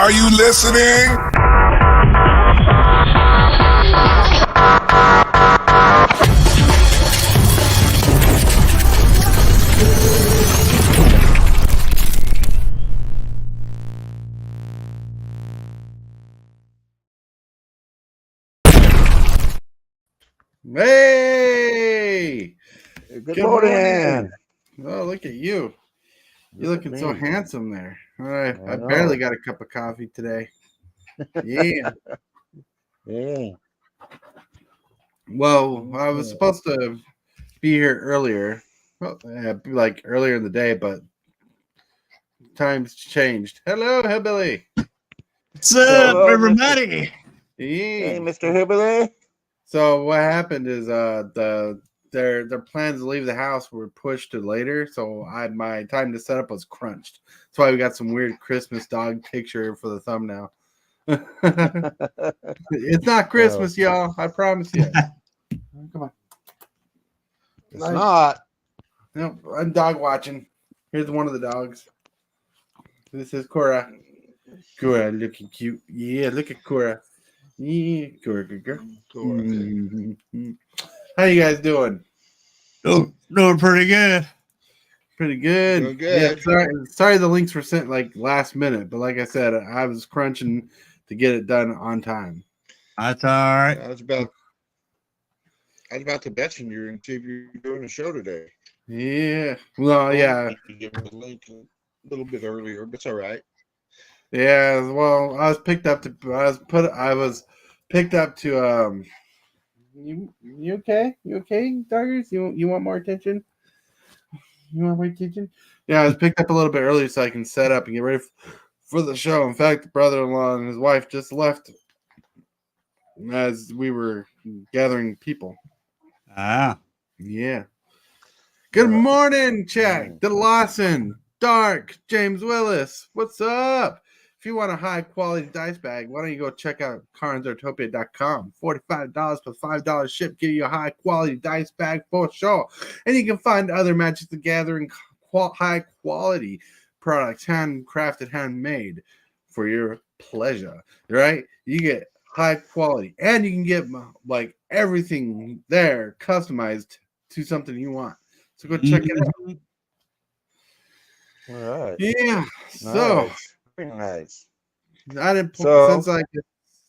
Are you listening? Hey! Good morning. Oh, look at you. You're looking so handsome there. All right. I know. barely got a cup of coffee today. Yeah. Yeah. Well, I was supposed to be here earlier, like earlier in the day, but times changed. Hello, Hillbilly. What's up, Hello, everybody? Hey, Yeah. Mr. Hillbilly. So what happened is their plans to leave the house were pushed to later, so my time to set up was crunched. That's why we got some weird Christmas dog picture for the thumbnail. It's not Christmas, y'all. I promise you. Come on. It's not. No, I'm dog watching. Here's one of the dogs. This is Cora. Cora, looking cute. Yeah, look at Cora. Yeah, Cora, good girl. Mm-hmm. How you guys doing? Oh, doing pretty good. Pretty good. Doing good. Yeah, sorry the links were sent like last minute, but like I said, I was crunching to get it done on time. That's all right. I was about to mention you and see if you're doing a show today. Yeah. Well, yeah. You give me the link a little bit earlier, but it's all right. Yeah. Well, I was picked up to. You okay? You okay, Doggers? You want more attention? You want more attention? Yeah, I was picked up a little bit early so I can set up and get ready for the show. In fact, the brother-in-law and his wife just left as we were gathering people. Ah, Yeah. Good morning, chat. The Lawson, Darc, James Willis. What's up? If you want a high-quality dice bag, why don't you go check out Aartopia.com. $45 plus $5 ship. Give you a high-quality dice bag for sure. And you can find other Magic the Gathering high-quality products, handcrafted, handmade for your pleasure, right? You get high quality, and you can get like everything there customized to something you want. So go check it out. All right. Yeah. Nice. So Very nice. I didn't So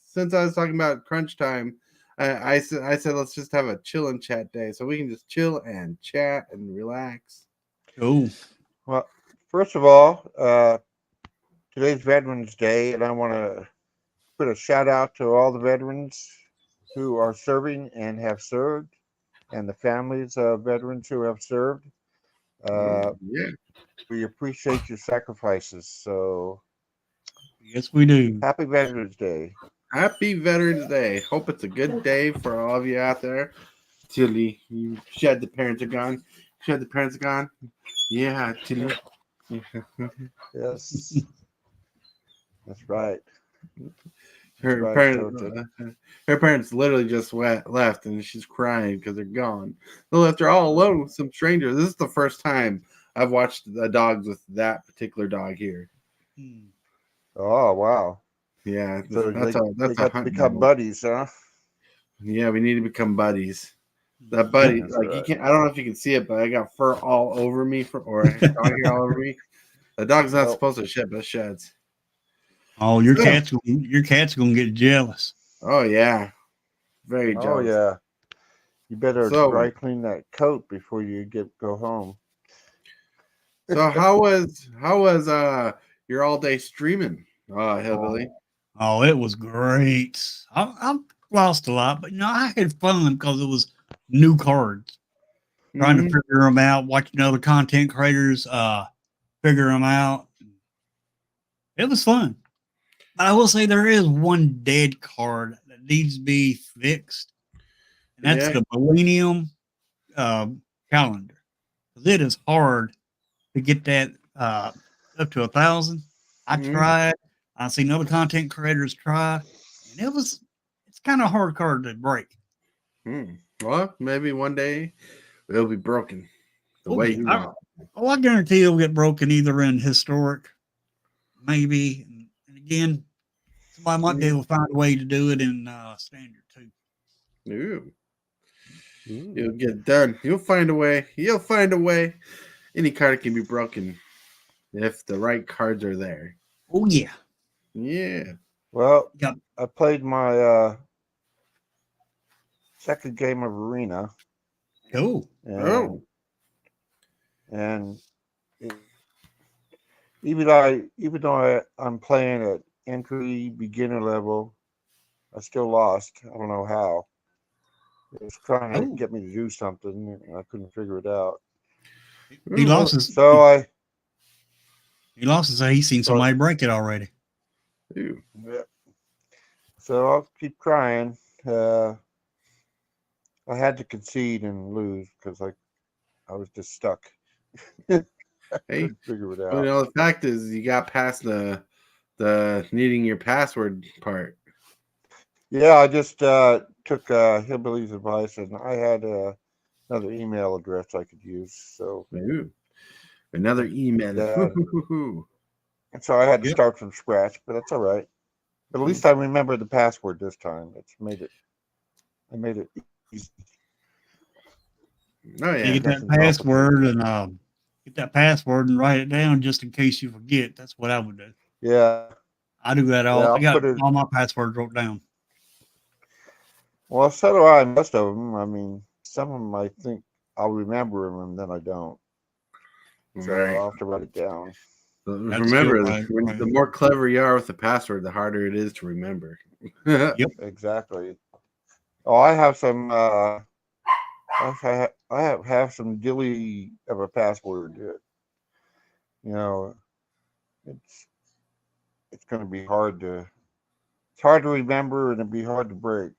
since I was talking about crunch time. I said let's just have a chill and chat day, so we can just chill and chat and relax. cool. well, first of all, today's Veterans Day, and I want to put a shout out to all the veterans who are serving and have served, and the families of veterans who have served. Yeah. We appreciate your sacrifices. So Yes, we do. happy Veterans Day. Happy Veterans Day. Hope it's a good day for all of you out there. Tilly, you shed the parents are gone. Shed the parents are gone. Yeah, Tilly. Yes. That's right. Her Right, parents, Toto. her parents literally just left, and she's crying because they're gone. They left her all alone with some strangers. This is the first time I've watched the dogs with that particular dog here. Oh, wow. Yeah, So that's they a got to hunt become dog. buddies, huh? Yeah, we need to become buddies. That buddy, That's like right. you can't. I don't know if you can see it, but I got fur all over me, or dog hair all over me. The dog's not Nope. supposed to shed, but sheds. Oh, your cat's gonna get jealous. Oh yeah, very jealous. Oh, yeah. You better So- dry clean that coat before you go home. So how was your all day streaming, Hillbilly? Oh, it was great. I lost a lot, but I had fun because it was new cards. Trying to Mhm. figure them out, watching other content creators figure them out. It was fun. But I will say there is one dead card that needs to be fixed, and that's Yeah. the Millennium calendar. 'Cause it is hard to get that up to 1,000. I Mhm. tried. I've seen other content creators try, and it's kind of hard card to break. Well, maybe one day it'll be broken the way you want. I guarantee it'll get broken either in historic, maybe. And again, Somebody might be able to find a way to do it in standard too. Ooh. You'll get it done. You'll find a way. You'll find a way. Any card can be broken if the right cards are there. Oh yeah. Yeah. Well, Yep. I played my second game of Arena. Cool. And, and even though I'm playing at entry beginner level, I still lost. I don't know how. It was trying to get me to do something, and I couldn't figure it out. He lost his. So he lost his. He's seen somebody break it already. Ooh. Yeah. So I'll keep trying. I had to concede and lose because I was just stuck. Hey, couldn't figure it out. you know, the fact is, you got past the needing your password part. Yeah, I just took Hillbilly's advice, and I had another email address I could use. So Ooh. Another email. And so I had to start from scratch, but that's all right. But at least I remember the password this time. I made it easy. Oh yeah. You get that password and write it down just in case you forget. That's what I would do. Yeah. I do that all. I got all my passwords wrote down. Well, so do I. Most of them. I mean, some of them I think I'll remember them, and then I don't. So I'll have to write it down. Remember, the more clever you are with the password, the harder it is to remember. Yep, exactly. Oh, I have some. I have some dilly of a password. You know, it's going to be hard to. It's hard to remember, and it'd be hard to break.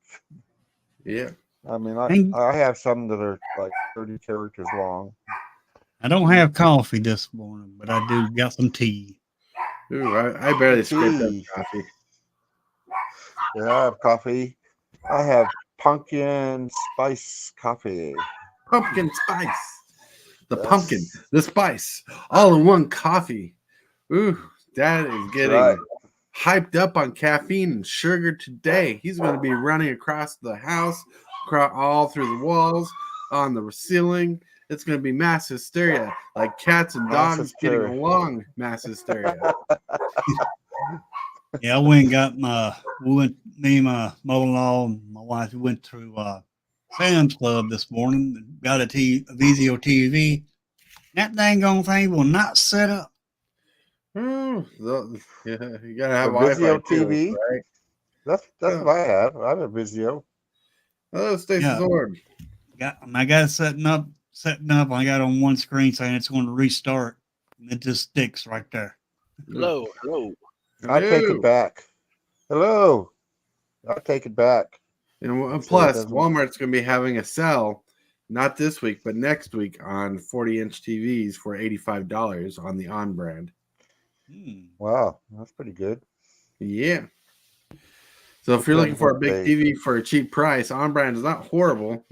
Yeah. I mean, I have some that are like 30 characters long. I don't have coffee this morning, but I do got some tea. Ooh, I barely scraped up coffee. Yeah, I have coffee. I have pumpkin spice coffee. Pumpkin spice. Pumpkin, the spice, all in one coffee. Ooh, Dad is getting hyped up on caffeine and sugar today. He's going to be running across the house, all through the walls, on the ceiling. It's going to be mass hysteria, like cats and dogs getting along. Mass hysteria. Yeah, I went and got me and my mother-in-law and my wife went to Sam's Club this morning. Got a Vizio TV. That dang on thing will not set up. Oh, yeah, you gotta have Vizio Wi-Fi TV, too, right? That's what I have. I have a Vizio. Hello, Stacy's Orb. I got it setting up. I got on one screen saying it's going to restart, and it just sticks right there. Hello. I take it back. Hello. I'll take it back. And plus, Walmart's going to be having a sale, not this week, but next week on 40-inch TVs for $85 on the On brand. Wow, that's pretty good. Yeah. So if you're looking for a big TV for a cheap price, On brand is not horrible,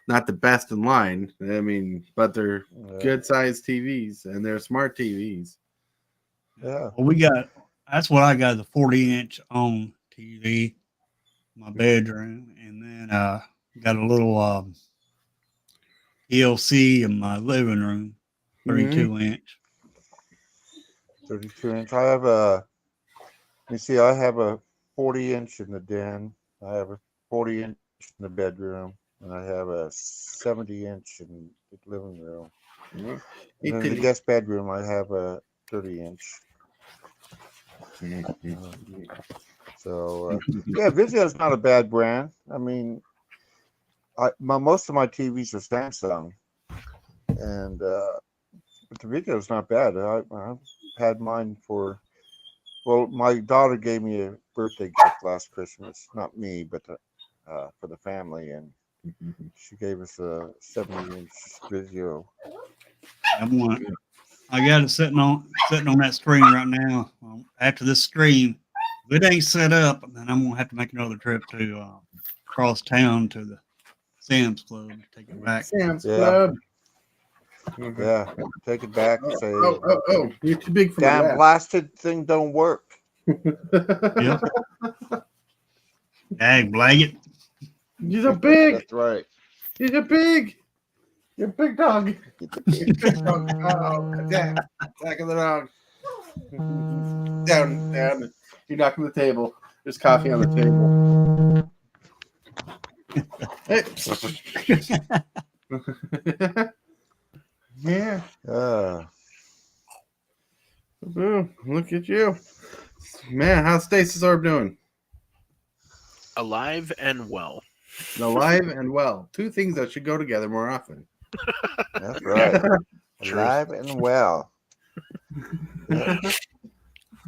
not the best in line. I mean, but they're good sized TVs and they're smart TVs. Yeah. Well, that's what I got, the 40-inch on TV, my bedroom, and then got a little ELC in my living room, 32-inch. 32-inch. I have a 40-inch in the den. I have a 40-inch in the bedroom, and I have a 70-inch in the living room. And in the guest bedroom, I have a 30-inch. So Vizio is not a bad brand. I mean, most of my TVs are Samsung, and but the Vizio is not bad. I've had mine for. Well, my daughter gave me a birthday gift last Christmas. Not me, but for the family, and she gave us a 70-inch Vizio. I got it sitting on that screen right now. After this stream, if it ain't set up, then I'm gonna have to make another trip to across town to the Sam's Club to take it back. Sam's Club. Yeah, take it back and say, you're too big for damn that. blasted thing don't work. Yep. Dag blanket. He's a pig. That's right. He's a pig. You're a big dog. Big dog. Oh, attack. Attacking the dog. Down. You're knocking the table. There's coffee on the table. Hey. Yeah. Boom. Look at you. Man, how's Stasis Orb doing? Alive and well. Alive and well. Two things that should go together more often. That's right. True. Alive and well.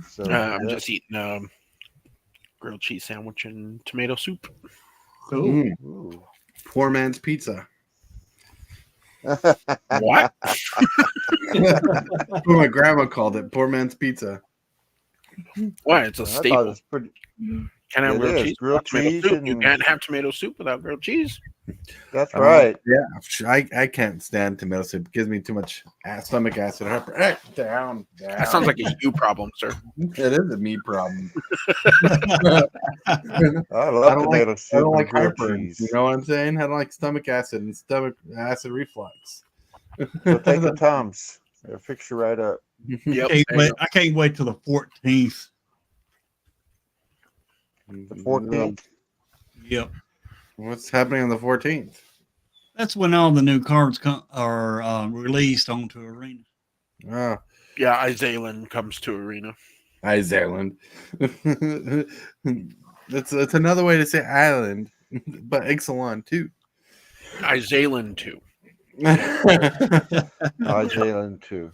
So I'm just eating grilled cheese sandwich and tomato soup. Mm. Ooh. Poor man's pizza. What? What my grandma called it, poor man's pizza. Why? It's a I thought it staple. was pretty. Can't have It grilled is. cheese. Grilled without tomato cheese soup. You and- can't have tomato soup without grilled cheese. That's right. Yeah, I can't stand tomato soup. It gives me too much stomach acid. Down. That sounds like a you problem, sir. It is a me problem. I love tomato soup I don't and like grilled heartburn. cheese. You know what I'm saying? I don't like stomach acid and stomach acid reflux. So take the Tums. It'll fix you right up. Yep. I can't wait till the 14th. The 14th. Yep. What's happening on the 14th? That's when all the new cards are released onto Arena. Oh, Yeah, Isailan comes to Arena. Island. It's another way to say island, but Ixalan too. Isailan too. Jalen too.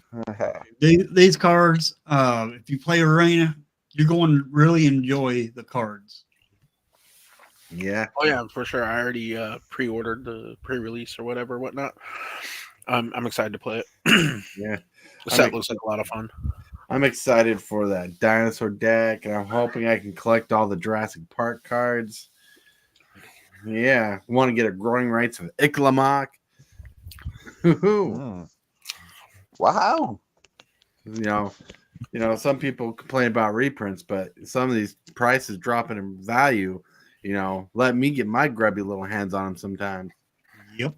These cards, if you play Arena, you're going to really enjoy the cards. Yeah. Oh yeah, for sure. I already pre-ordered the pre-release or whatnot. I'm excited to play it. Yeah. The set looks like a lot of fun. I'm excited for that dinosaur deck, and I'm hoping I can collect all the Jurassic Park cards. Yeah. Want to get a growing rights of Iklamock. Wow. You know, some people complain about reprints, but some of these prices dropping in value, let me get my grubby little hands on them sometimes. Yep.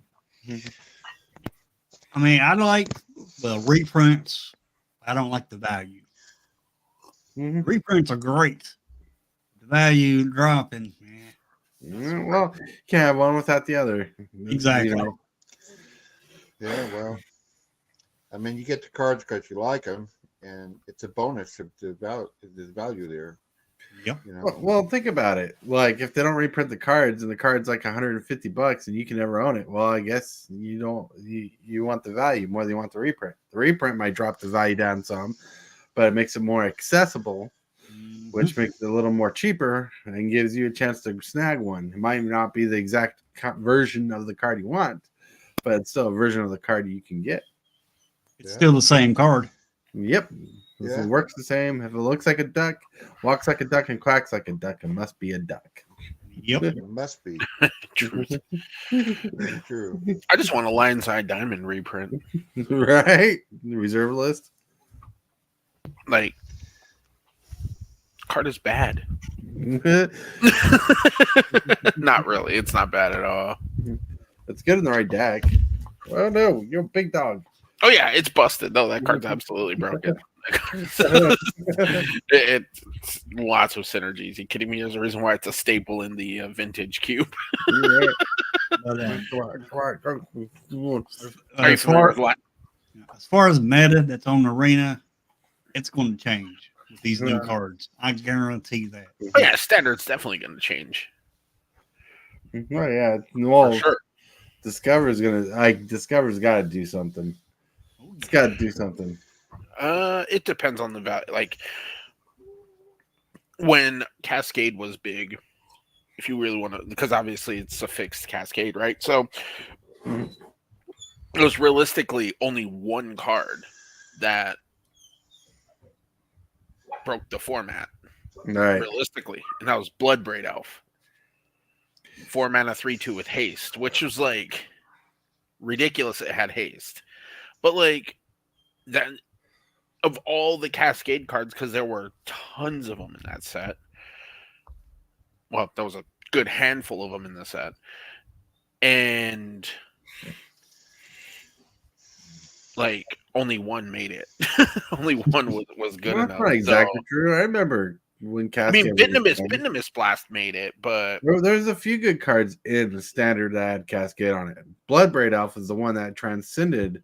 I mean, I like the reprints. I don't like the value. Mm-hmm. Reprints are great. The value dropping, man. Yeah, well, you can't have one without the other. Exactly. Yeah, well, I mean, you get the cards because you like them, and it's a bonus of the value there. Yep. Well, think about it. Like, if they don't reprint the cards and the card's like $150 and you can never own it, well, I guess you don't. You want the value more than you want the reprint. The reprint might drop the value down some, but it makes it more accessible, which makes it a little more cheaper and gives you a chance to snag one. It might not be the exact version of the card you want, but it's still a version of the card you can get. It's still the same card. Yep. Yeah. It works the same. If it looks like a duck, walks like a duck, and quacks like a duck, it must be a duck. Yep. It must be. True. Very true. I just want a Lion's Eye Diamond reprint. Right? The reserve list. Like, card is bad. Not really. It's not bad at all. It's good in the right deck. Oh no, you're a big dog. Oh yeah, it's busted though. That card's absolutely broken. It's lots of synergies. You kidding me? There's a reason why it's a staple in the vintage cube. As far as meta that's on Arena, it's going to change with these new cards. I guarantee that. Oh yeah, standard's definitely going to change. Oh yeah, well, For sure. Discover's got to do something. It's got to do something. It depends on the value. Like when Cascade was big, if you really want to, because obviously it's a fixed Cascade, right? So it was realistically only one card that broke the format. Right. Realistically, and that was Bloodbraid Elf. 4 mana 3/2 with haste, which was like ridiculous. It had haste, but like that of all the Cascade cards, because there were tons of them in that set. Well, there was a good handful of them in the set, and like only one made it. Only one was good Well, enough. that's not exactly true. I remember when I mean, Cascade was Bitnimus Blast made it, but there's a few good cards in the standard that had Cascade on it. Bloodbraid Elf is the one that transcended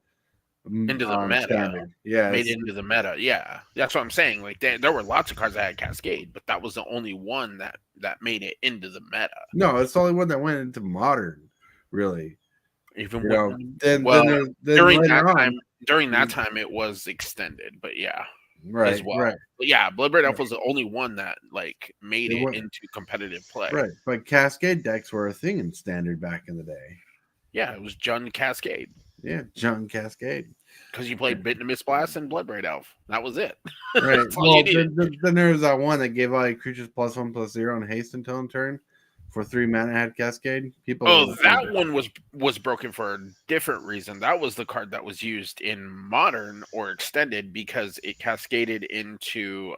into the meta, standard. Yeah, made it into the meta. Yeah, that's what I'm saying. Like there were lots of cards that had Cascade, but that was the only one that made it into the meta. no, it's the only one that went into modern, really. Even You when, know, then during later that on, time, during that time, it was extended, but yeah, right, as well. right, But yeah, Bloodbraid Elf was the only one that like made It it went- into competitive play. right. But Cascade decks were a thing in standard back in the day. Yeah, it was Jund Cascade Yeah, John Cascade. because you played Bitnimus Blast and Bloodbraid Elf. That was it. Right. That's all you Well, needed. then there was that one that gave all your creatures +1/+0 and haste until in turn for 3 mana had Cascade. People. Oh, that one was broken for a different reason. That was the card that was used in Modern or Extended because it cascaded into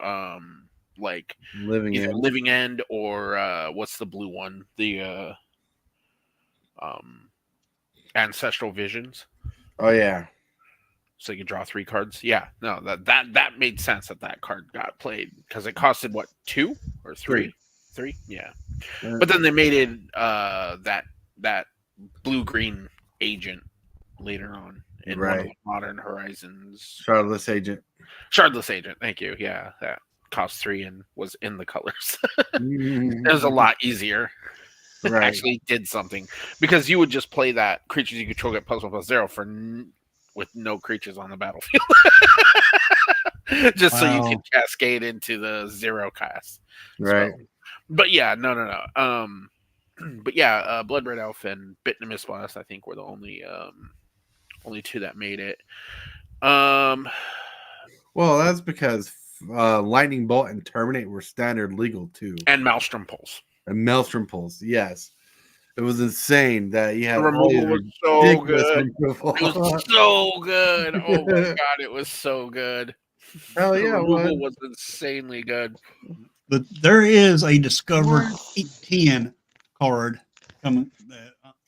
like living either in. Living End or what's the blue one? The Ancestral Visions. Oh yeah. So you can draw 3 cards. Yeah, no, that made sense that card got played because it costed what 2 or 3? 3, yeah. But then they made it that blue-green agent later on in one of the Modern Horizons. Shardless Agent. Shardless Agent, thank you. Yeah, that cost 3 and was in the colors. It was a lot easier. Right. Actually did something because you would just play that creatures you control get +1/+0 for with no creatures on the battlefield. Just so you can cascade into the 0 cast. Right. So, but yeah, no. But yeah, Bloodbraid Elf and Bitnimus Blast, I think, were the only 2 that made it. Well, that's because Lightning Bolt and Terminate were standard legal too. And Maelstrom Pulse. And Maelstrom Pulse, yes. It was insane that you had the removal was so good. Removal. It was so good. Oh my god, it was so good. Hell The yeah, removal was insanely good. But there is a discovered 10 card coming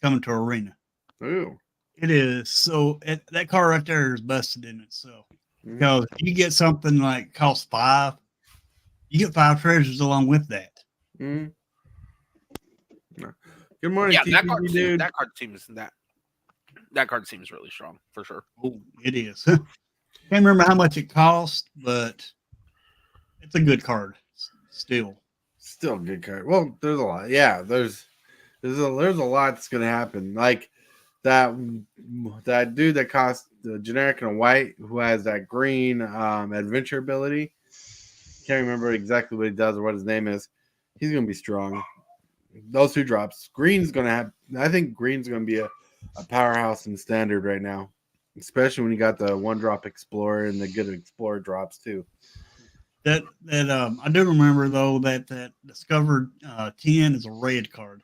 to Arena. Ooh. It is so that card right there is busted in itself. Because you get something like cost 5, you get 5 treasures along with that. Mm. Good morning, Yeah, that dude. card seems really strong for sure. Oh, it is. Can't remember how much it cost, but it's a good card. Still a good card. Well, there's a lot. Yeah, there's a lot that's gonna happen. Like that dude that cost the generic and a white who has that green adventure ability. Can't remember exactly what he does or what his name is. He's gonna be strong. Those 2 drops. Green's gonna have. I think Green's gonna be a powerhouse in standard right now, especially when you got the 1-drop Explorer and the good Explorer drops too. that I do remember though that discovered 10 is a red card.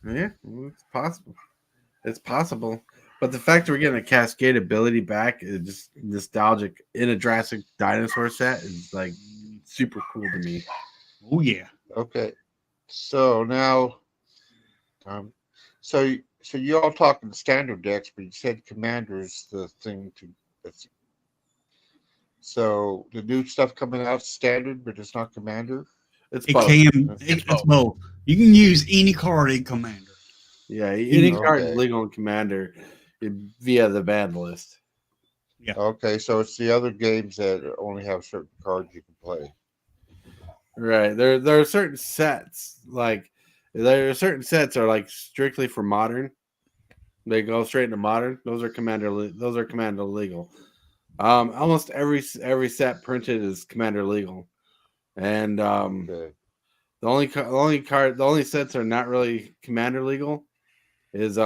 Yeah, well, it's possible. It's possible. But the fact that we're getting a Cascade ability back is just nostalgic in a Jurassic Dinosaur set is like super cool to me. Oh yeah. Okay. So now, so you all talking standard decks, but you said Commander's the thing to. So the new stuff coming out standard, but it's not Commander. It's It both. it's both. You can use any card in Commander. Yeah, any card Okay. legal in Commander via the ban list. Yeah. Okay, so it's the other games that only have certain cards you can play. Right. There are certain sets are like strictly for Modern. They go straight into Modern. Those are Commander legal. Almost every set printed is Commander legal, and Okay. the only sets are not really Commander legal is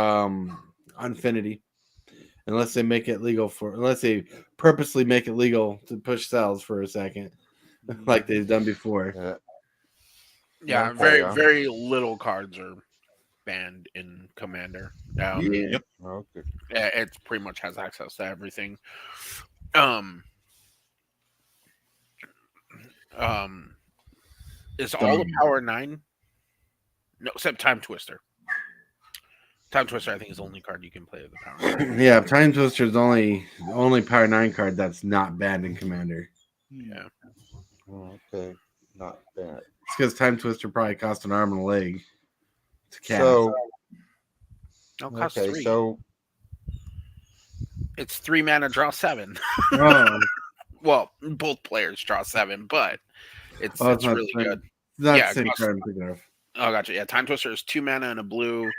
Infinity, unless they purposely make it legal to push cells for a second, like they've done before. Yeah, Okay, very yeah. very little cards are banned in Commander. Yeah. Okay. It pretty much has access to everything. Is all of Power 9? No, except Time Twister. Time Twister, I think, is the only card you can play with the Power 9. Yeah, Time Twister's the only Power 9 card that's not banned in Commander. Yeah. Okay, not bad. It's because Time Twister probably cost an arm and a leg to cast. So, No, it costs okay, 3. so It's 3 mana, draw 7. Oh, Well, both players draw 7, but it's not really the- good. That's Yeah, the same it costs- card I'm thinking of. Oh, gotcha. Yeah, Time Twister is 2 mana and a blue.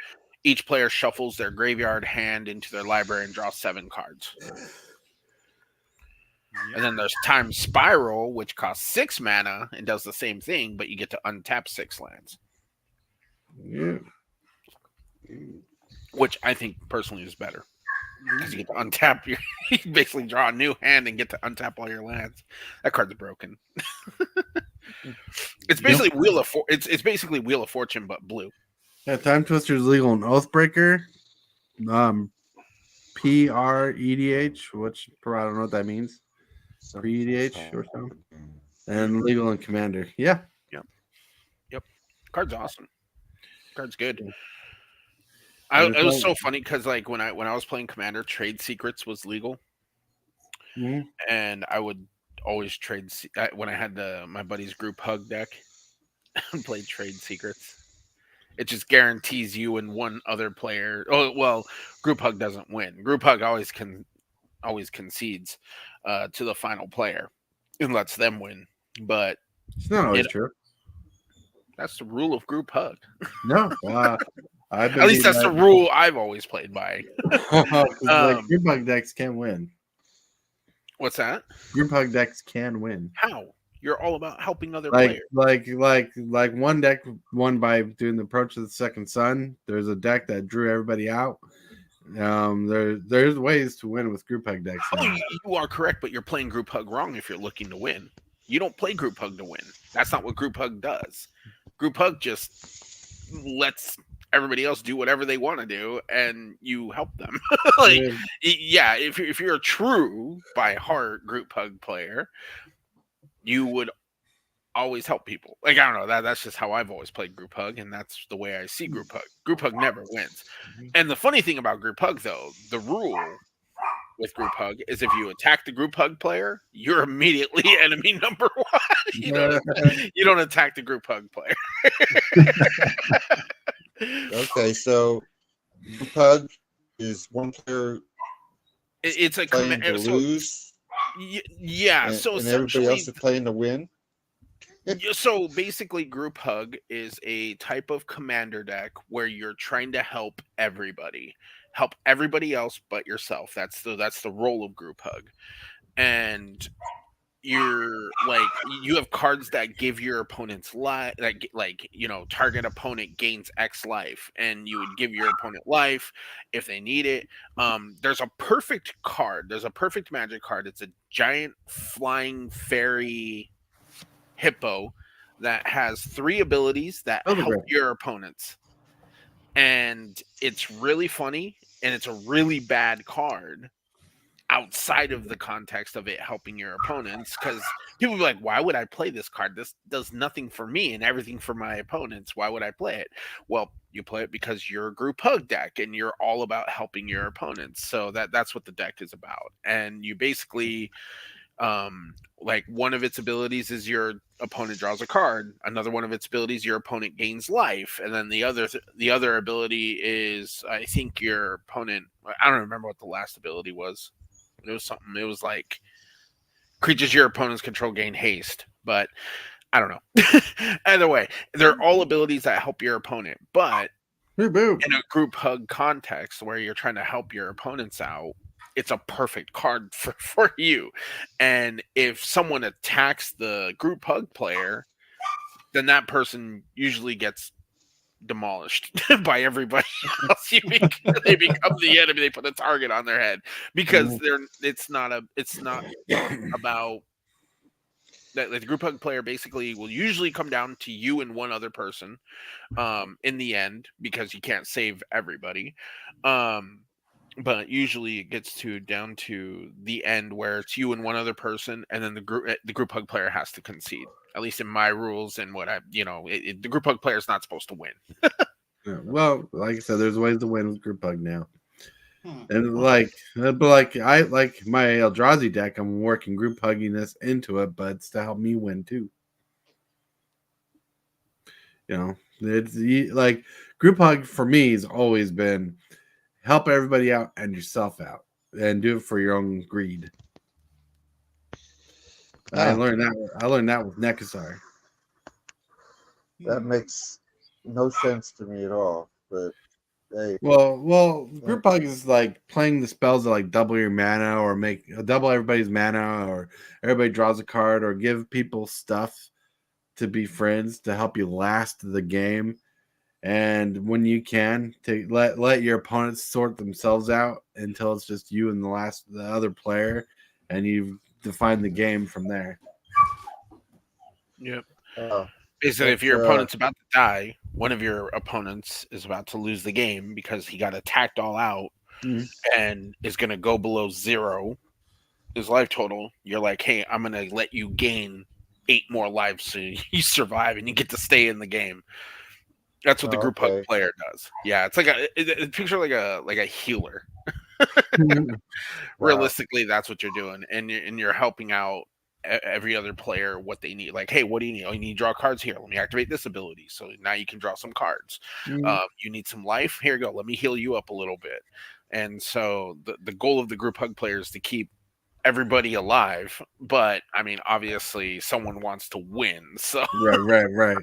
Each player shuffles their graveyard hand into their library and draws 7 cards. And then there's Time Spiral, which costs 6 mana and does the same thing, but you get to untap 6 lands, Yeah. which I think personally is better. Because you get to untap your, you basically draw a new hand and get to untap all your lands. That card's broken. It's basically it's basically Wheel of Fortune but blue. Yeah, Time Twister is legal in Oathbreaker, PREDH, which I don't know what that means. PEDH or something. And legal in Commander. Yeah. Card's awesome. Card's good. And It was it's so funny because like when I was playing Commander, Trade Secrets was legal, Mhm. and I would always trade when I had my buddy's group hug deck and played Trade Secrets. It just guarantees you and one other player. Oh well, group hug doesn't win. Group hug always concedes to the final player and lets them win. But It's not always true. that's the rule of group hug. No. At At least that's the rule I've always played by. Group hug decks can win. What's that? Group hug decks can win. How? You're all about helping other players. Like one deck won by doing the Approach of the Second Sun. There's a deck that drew everybody out. There's ways to win with group hug decks. You are correct, but you're playing group hug wrong if you're looking to win. You don't play group hug to win. That's not what group hug does. Group hug just lets everybody else do whatever they want to do, and you help them. Yeah, if you're a true by heart group hug player, you would always help people. Like I don't know, that's just how I've always played group hug, and that's the way I see group hug. Group hug never wins. And the funny thing about group hug, though, the rule with group hug is if you attack the group hug player, you're immediately enemy number 1. You don't attack the group hug player. okay, so group hug is one player It's a playing to lose. Yeah, and, so and everybody else is playing to win. So basically, group hug is a type of commander deck where you're trying to help everybody else but yourself. That's the role of group hug, and you're like you have cards that give your opponent's life, like target opponent gains X life, and you would give your opponent life if they need it. There's a perfect card. There's a perfect magic card. It's a giant flying fairy hippo that has 3 abilities that help your opponents, and it's really funny, and it's a really bad card outside of the context of it helping your opponents, because people be like, why would I play this card? This does nothing for me and everything for my opponents. Why would I play it? Well, you play it because you're a group hug deck and you're all about helping your opponents. So that's what the deck is about. And you basically like one of its abilities is your opponent draws a card. Another one of its abilities, your opponent gains life. And then the other ability is, I think your opponent, I don't remember what the last ability was. It was something. It was like creatures your opponents control gain haste, but I don't know. Either way, they're all abilities that help your opponent. But in a group hug context where you're trying to help your opponents out, it's a perfect card for you. And if someone attacks the group hug player, then that person usually gets demolished by everybody else. They become the enemy. They put a target on their head because it's not about that. The group hug player basically will usually come down to you and one other person in the end, because you can't save everybody. but usually it gets down to the end where it's you and one other person, and then the group hug player has to concede. At least in my rules and what the group hug player is not supposed to win. Yeah, well, like I said, there's ways to win with group hug now. Hmm. And I like my Eldrazi deck. I'm working group hugging this into it, but it's to help me win too. It's like group hug for me has always been help everybody out and yourself out, and do it for your own greed. I learned that with Nekasar. That makes no sense to me at all. But hey, Well, group hug is like playing the spells that like double your mana or double everybody's mana, or everybody draws a card, or give people stuff to be friends to help you last the game. And when you can, to let your opponents sort themselves out until it's just you and the other player, and you define the game from there. Yep. uh, Is that if but your opponent's about to die, one of your opponents is about to lose the game because he got attacked all out Mhm. and is going to go below 0, his life total, you're like, hey, I'm going to let you gain 8 more lives so you survive and you get to stay in the game. That's what the group hug player does. Yeah, it's like picture like a healer. Realistically, that's what you're doing, and you're helping out every other player what they need. Like, hey, what do you need? Oh, you need to draw cards here. Let me activate this ability, so now you can draw some cards. You need some life. Here you go. Let me heal you up a little bit. And so the goal of the group hug player is to keep everybody alive. But I mean, obviously, someone wants to win. So right.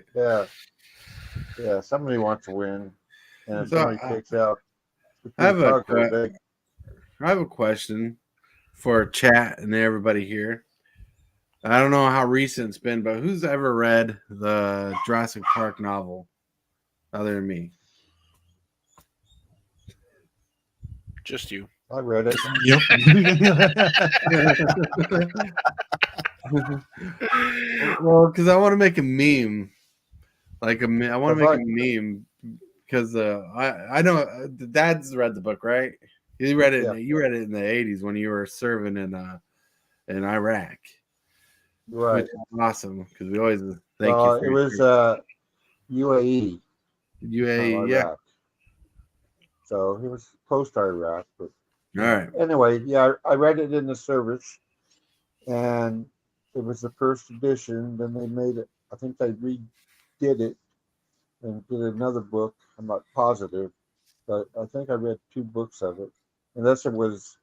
Yeah. Somebody wants to win, and if So, somebody takes out I have the cards, I have a question for chat and everybody here. I don't know how recent it's been, but who's ever read the Jurassic Park novel other than me? just you. I read it. Well, because I want to make a meme, I want to make a meme because I know the dad's read the book, right? You read it. Yeah. You read it in the '80s when you were serving in Iraq. Right. Which is awesome because we always thank you. For it was UAE. UAE, yeah. Iraq. So he was post Iraq, but All right. anyway, yeah, I read it in the service, and it was the first edition. Then they made it. I think they redid it and did another book. I'm not positive, but I think I read 2 books of it, unless it was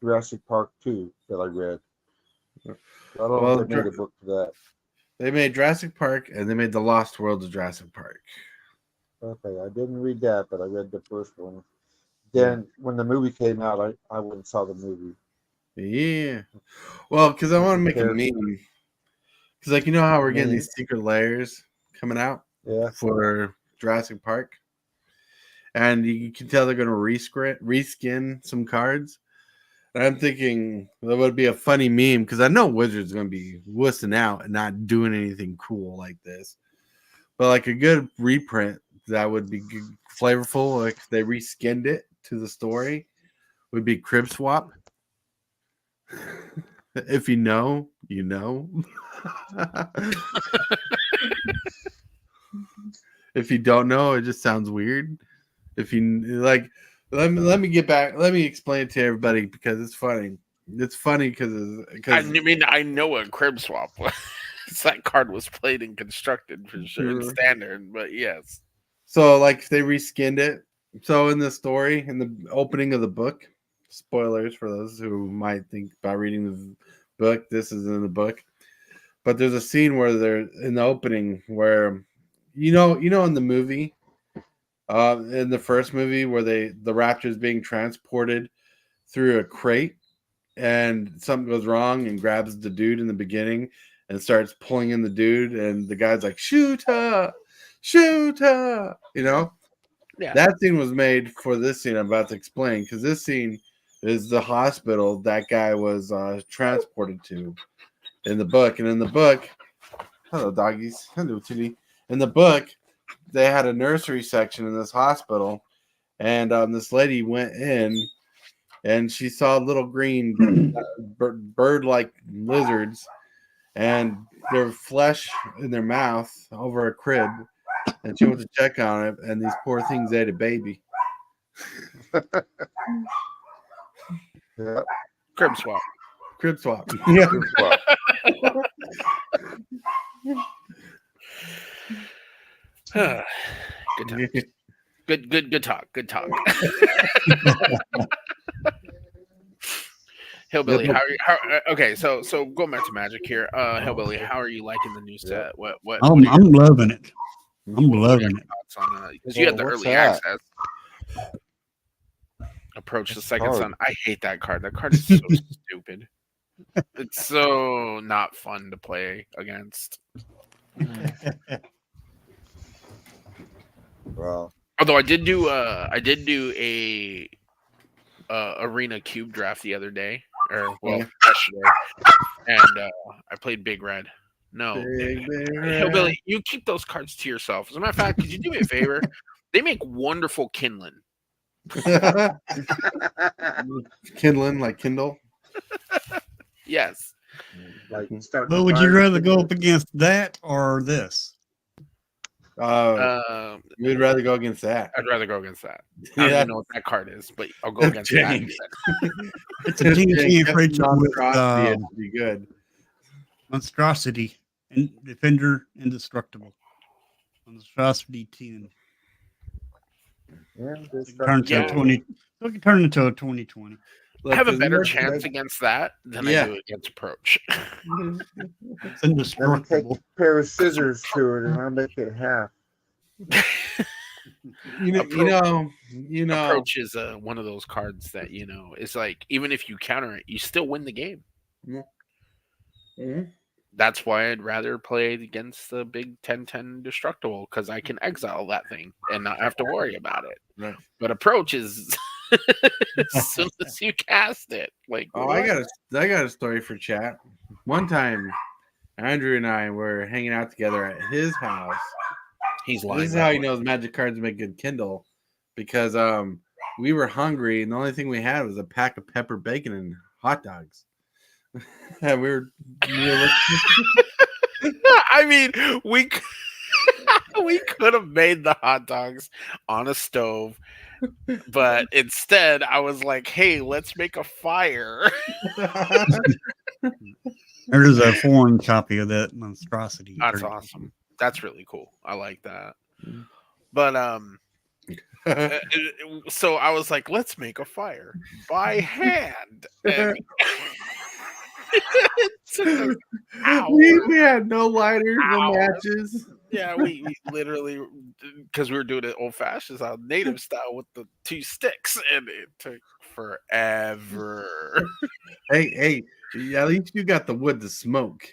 Jurassic Park 2 that I read. I don't know if they made a book for that. They made Jurassic Park, and they made the Lost World of Jurassic Park. Okay, I didn't read that, but I read the first one. Then when the movie came out, I went and saw the movie. Yeah. Well, because I want to make a meme. Because, like, you know how we're getting these secret layers coming out for Jurassic Park? And you can tell they're going to reskin some cards. And I'm thinking that would be a funny meme because I know Wizards going to be wussing out and not doing anything cool like this. But like a good reprint that would be flavorful, like if they reskinned it to the story, would be Crib Swap. If you know, you know. If you don't know, it just sounds weird. If you like, let me get back. Let me explain it to everybody because it's funny. It's funny because I mean, I know a crib swap was. That card was played and constructed for sure in standard, but yes. So, like, they reskinned it. So, in the story, in the opening of the book, spoilers for those who might think about reading the book, this is in the book. But there's a scene where they're in the opening where, in the movie, in the first movie where the raptor is being transported through a crate and something goes wrong and grabs the dude in the beginning and starts pulling in the dude and the guy's like, shoot her. Yeah. That scene was made for this scene I'm about to explain because this scene is the hospital that guy was transported to in the book. And in the book, hello doggies, hello Tilly. In the book, they had a nursery section in this hospital, and this lady went in and she saw little green bird-like lizards, and their flesh in their mouth over a crib, and she went to check on it, and these poor things ate a baby. Yeah. Crib swap. Crib swap. Yeah. Crib swap. Good time. Good talk. Good talk. Hillbilly, okay, so going back to Magic here, Hillbilly, how are you liking the new set? What I'm loving it. I'm what are loving your it. thoughts on that? Because you had the What's early that? access. Approach the That's second hard. son. I hate that card. That card is so stupid. It's so not fun to play against. Well, Although I did do a arena cube draft the other day, or yesterday, and I played Big Red. No, Big Hillbilly, you keep those cards to yourself. As a matter of fact, could you do me a favor? They make wonderful kindling. Kindling, like Kindle. Yes. like start. But would you rather go up against that or this? We'd rather go against that. I'd rather go against that. I don't even know what that card is, but I'll go against that. James. It's a GG creature with Monstrosity, it'd be good. monstrosity and defender indestructible. Monstrosity 10. Yeah, just Turn to Yeah. a 20. So it can turn into a 2020. I have a Look, better there's chance against that than I Yeah. do against Approach. It's let me take indestructible. a pair of scissors to it, and I'll make it half. You know. Approach is one of those cards that, it's like, even if you counter it, you still win the game. Mhm. That's why I'd rather play against the big 10-10 destructible, because I can exile that thing and not have to worry about it. Right. But Approach is as soon as you cast it. Like, Oh, what? I got a story for chat. One time, Andrew and I were hanging out together at his house. He's lying. This is how he knows magic cards make good Kindle, because we were hungry and the only thing we had was a pack of pepper bacon and hot dogs. And we were I mean, we could have made the hot dogs on a stove, but instead I was like, "Hey, let's make a fire." There's a foreign copy of that monstrosity. That's awesome. That's really cool. I like that. But so I was like, "Let's make a fire by hand." And it took us hours. we had no lighters, no Hours. matches. Yeah, we literally, because we were doing it old fashioned style, native style with the 2 sticks, and it took forever. Hey, at least you got the wood to smoke.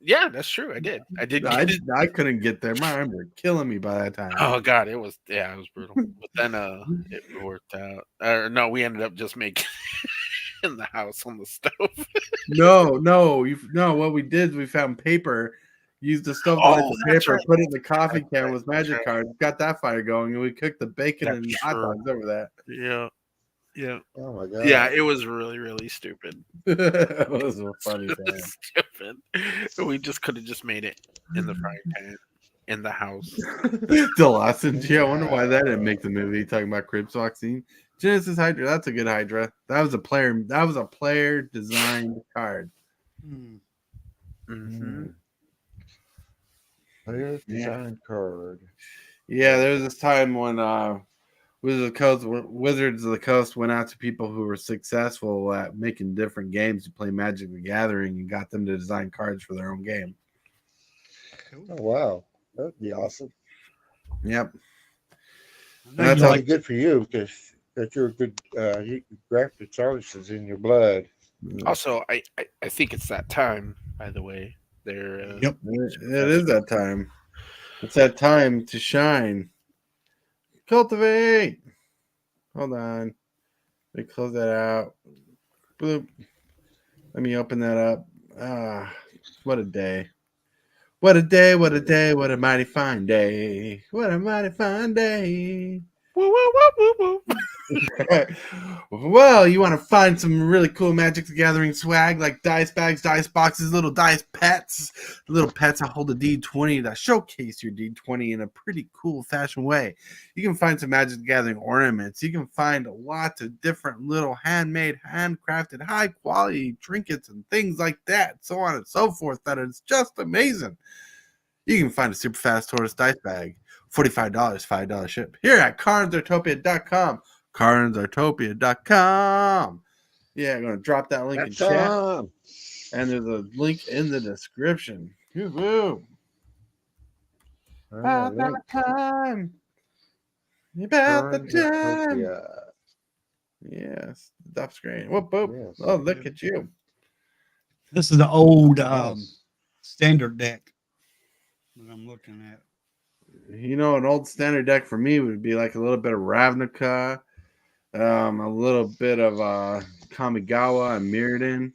Yeah, that's true. I did. I couldn't get there. My arms were killing me by that time. Oh God, it was brutal. But then it worked out. No, we ended up just making in the house on the stove. No. What we did is we found paper, used the stove to light the that's paper, right. put it in the coffee can with That's magic right. cards, got that fire going, and we cooked the bacon That's and hot true. dogs over that. Yeah. Oh my god. Yeah, it was really, really stupid. It was a funny It time. was stupid. We just could have just made it in the frying pan in the house. Dawson, gee, I wonder why that didn't make the movie. Talking about crib swap scene. Genesis Hydra, that's a good Hydra. That was a player designed card. Mm-hmm. Player's design card. Yeah, there was this time when Wizards of the Coast went out to people who were successful at making different games to play Magic the Gathering and got them to design cards for their own game. Oh wow, that'd be awesome. Yep. That's That's good for you because you're a good graphics artist is in your blood. Also, I think it's that time, by the way. They're Yep. It is that time. It's that time to shine. Cultivate. Hold on. Let me close that out. Boop. Let me open that up. What a day. What a day, what a day, what a mighty fine day. What a mighty fine day. woo woo woo woo woo. Well, you want to find some really cool Magic the Gathering swag like dice bags, dice boxes, little dice pets. Little pets that hold a D20 that showcase your D20 in a pretty cool fashion way. You can find some Magic the Gathering ornaments. You can find lots of different little handmade, handcrafted, high quality trinkets and things like that, so on and so forth, that is just amazing. You can find a Super Fast Tortoise Dice bag, $45, $5 ship, here at CaarensAartopia.com. CaarensAartopia.com. Yeah, I'm going to drop that link in chat. And there's a link in the description. Woo-hoo. About that time. About the time. Yes. Stop screen. Whoop, whoop. Yes. Oh, look at you. This is the old standard deck that I'm looking at. You know, an old standard deck for me would be like a little bit of Ravnica, a little bit of Kamigawa and Mirrodin.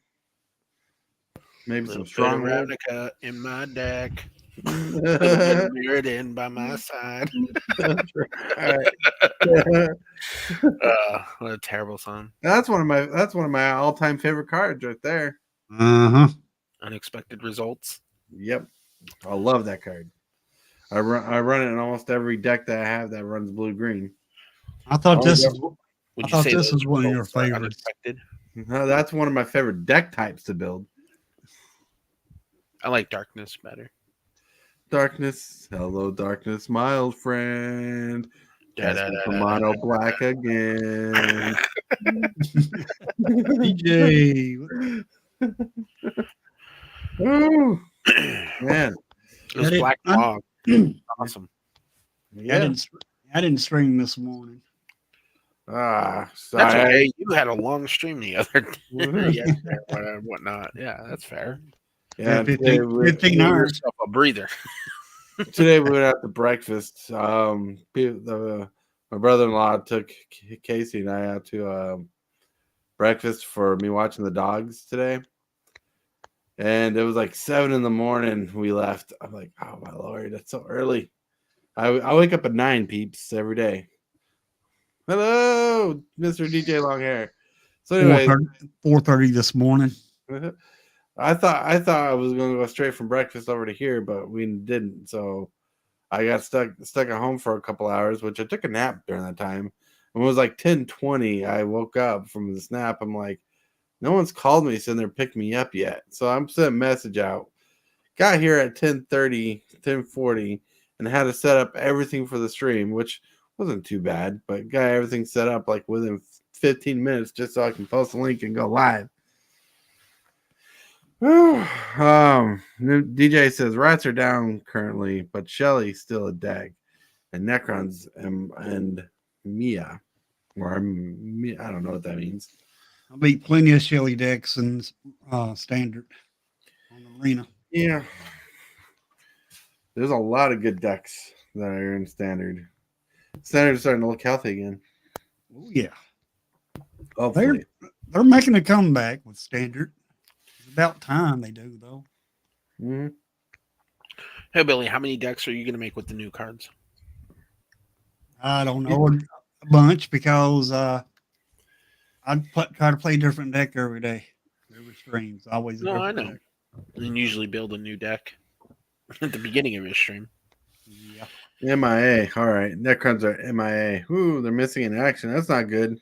Maybe some strong Ravnica in my deck. Mirrodin by my side. What a terrible song. That's one of my all-time favorite cards right there. Unexpected results. Yep. I love that card. I run it in almost every deck that I have that runs blue-green. I thought this is one of your favorites. Unexpected? No, that's one of my favorite deck types to build. I like darkness better. Darkness, hello, darkness, my old friend. Mono black again. DJ. Ooh, man. It was Black Dog. Awesome. Yeah. I didn't stream this morning. Sorry. That's okay. You had a long stream the other day. Yesterday, whatnot. Yeah, that's fair. Yeah, 15 hours. Yourself a breather. Today we went out to breakfast. My brother-in-law took Casey and I out to breakfast for me watching the dogs today. And it was like 7 a.m. we left. I'm like, oh my Lord, that's so early. I wake up at 9, peeps, every day. Hello, Mr. DJ Longhair. So anyway, 4:30 this morning. I thought I was going to go straight from breakfast over to here, but we didn't. So I got stuck at home for a couple hours, which I took a nap during that time. And it was like 10:20. I woke up from the snap. I'm like, no one's called me saying they're picking me up yet. So I'm sending a message out. Got here at 10:30, 10:40, and had to set up everything for the stream, which wasn't too bad, but got everything set up like within 15 minutes just so I can post a link and go live. DJ says rats are down currently, but Shelly's still a dag, and Necrons and Mia, or I don't know what that means. I beat plenty of Shelly decks in standard on the arena. Yeah, there's a lot of good decks that are in standard. Standard's starting to look healthy again. Oh yeah, Hopefully. They're making a comeback with standard. It's about time they do, though. Mm-hmm. Hey, Billy, how many decks are you going to make with the new cards? I don't know, a bunch, because I try to play a different deck every day. Every streams, always. No, I know. And usually build a new deck at the beginning of your stream. Yeah. MIA. All right. Necrons are MIA. Ooh, they're missing in action. That's not good.